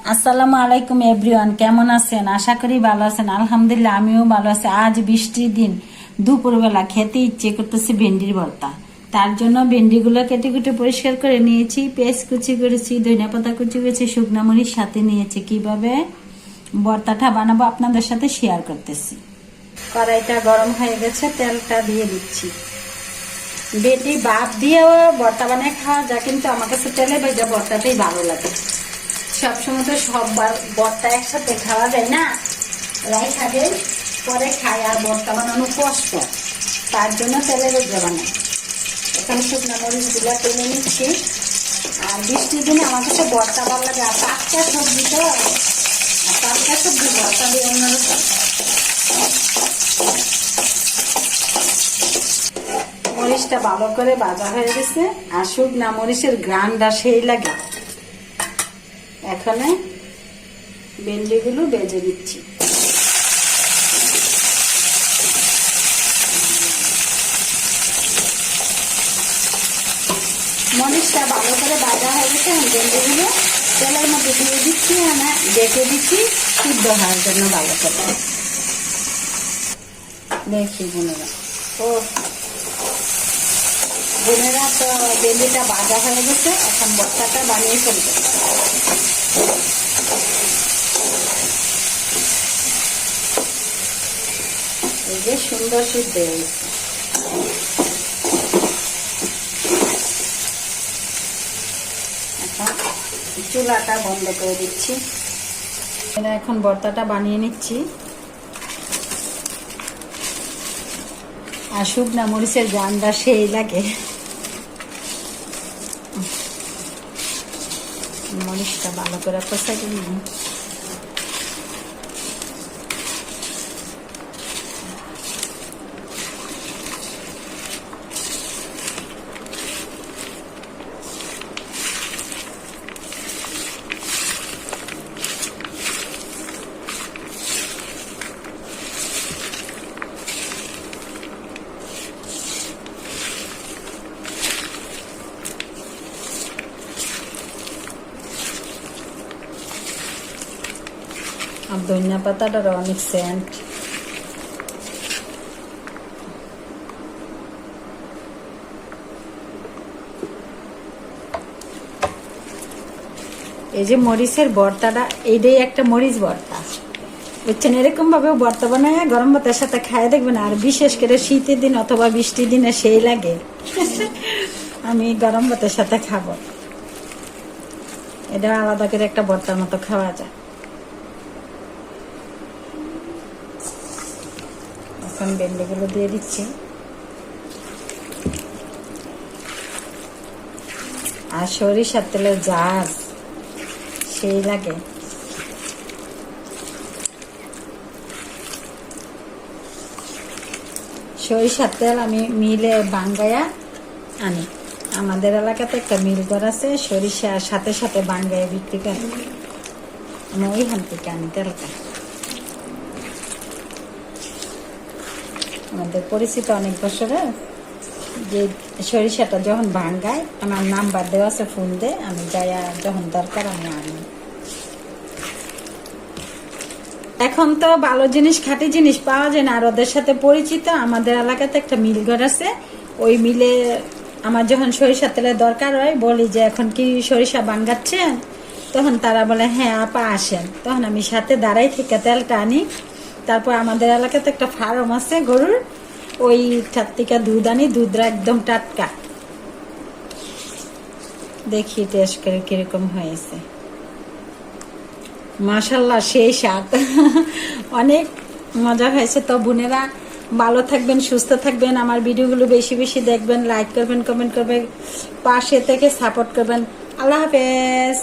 আসসালামু আলাইকুম এভরিওয়ান, কেমন আছেন? আশা করি ভালো আছেন। আলহামদুলিল্লাহ আমিও ভালো আছি। আজ বৃষ্টির দিন, দুপুরবেলা খেতে ইচ্ছে করতেছে ভেন্ডির ভর্তা। তার জন্য ভেন্ডিগুলো কেটে কেটে পরিষ্কার করে নিয়েছি, পেঁয়াজ কুচি করেছি, ধনিয়া পাতা কুচি করেছি, শুকনা মরিচ সাথে নিয়েছি। কিভাবে ভর্তাটা বানাবো আপনাদের সাথে শেয়ার করতেছি। কড়াইটা গরম হয়ে গেছে, তেলটা দিয়ে দিচ্ছি। ভেন্ডি ভাত দিয়েও ভর্তা বানিয়ে খাওয়া যায়, কিন্তু আমার কাছে তেলে ভেজা ভর্তাটাই ভালো লাগে। সবসময় তো সব ভর্তা একসাথে খাওয়া যায় না, রাই খাবে পরে খাই, আর ভর্তা বানানো কষ্ট, তার জন্য তেলে ভেজা বানাই। এখানে শুকনো মরিচগুলো টেনে নিচ্ছি। আর বৃষ্টির দিনে আমার কাছে ভর্তা ভালো লাগে, আর টাটকা সবজি তো, টাটকা সবজি ভর্তা দিয়ে অন্যরকম। মরিচটা ভালো করে ভাজা হয়ে গেছে, আর শুকনা মরিচের ঘ্রাণটা সেই লাগে। এখানে ভেন্ডিগুলো ভেজে দিচ্ছি। মরিচটা ভালো করে ভাজা হয়ে গেছে, ভেন্ডিগুলো তেলের মধ্যে দিয়ে দিচ্ছি, আমি ডেকে দিচ্ছি সিদ্ধ হওয়ার জন্য ভালো করে। দেখি বোনেরা, বোনেরা তো ভেন্ডিটা ভাজা হয়ে গেছে, এখন ভর্তাটা বানিয়ে ফেলবে। এই যে সুন্দর সিদ্ধ হয়েছে। এখন চুলাটা বন্ধ করে দিচ্ছি। এখন ভর্তাটা বানিয়ে নিচ্ছি। আর শুকনা মরিচের গানটা সেই লাগে। মরিচটা ভালো করে কষা দিই। আর ধনিয়া পাতাটার অনেক সেন্ট। এই যে মরিচের ভর্তাটা, এইটাই একটা মরিচ ভর্তা, বুঝছেন? এরকম ভাবে ভর্তা বানায় গরম ভাতের সাথে খায় দেখবেন, আর বিশেষ করে শীতের দিন অথবা বৃষ্টির দিনে সেই লাগে। আমি গরম ভাতের সাথে খাবো। এটা আলাদা করে একটা ভর্তার মতো খাওয়া যায়। এখন ভেন্ডিগুলো দিয়ে দিচ্ছি। আর সরিষার তেলের ঝাঁজ সেই লাগে। সরিষার তেল আমি মিলে বাঙ্গায়া আনি। আমাদের এলাকাতে একটা মিল ঘর আছে, সরিষার সাথে সাথে বাঙ্গায়া বিক্রি করে। আমি ওইখান থেকে আনি তেলটা। আমাদের পরিচিত অনেক বছরের, যে সরিষাটা যখন ভাঙ্গায় আমার নাম্বার দেওয়া আছে, ফোন দে, আমি যাই, যখন দরকার আমি আনি। এখন তো ভালো জিনিস, খাঁটি জিনিস পাওয়া যায় না, আর ওদের সাথে পরিচিত। আমাদের এলাকাতে একটা মিল ঘর আছে, ওই মিলে আমার যখন সরিষা তেলের দরকার হয় বলি যে এখন কি সরিষা ভাঙ্গাচ্ছেন, তখন তারা বলে হ্যাঁ আপা আসেন। তখন আমি সাথে দাঁড়াই থেকে তেলটা আনি। তারপর আমাদের এলাকাতে একটা ফার্ম আছে গরুর, ওই থেকে দুধ আনি, দুধটা একদম টাটকা। দেখি টেস্ট করে কিরকম হয়েছে। মাশাল্লাহ সেই স্বাদ। অনেক মজা হয়েছে। তো বোনেরা ভালো থাকবেন, সুস্থ থাকবেন, আমার ভিডিওগুলো বেশি বেশি দেখবেন, লাইক করবেন, কমেন্ট করবেন, পাশে থেকে সাপোর্ট করবেন। আল্লাহ হাফেজ।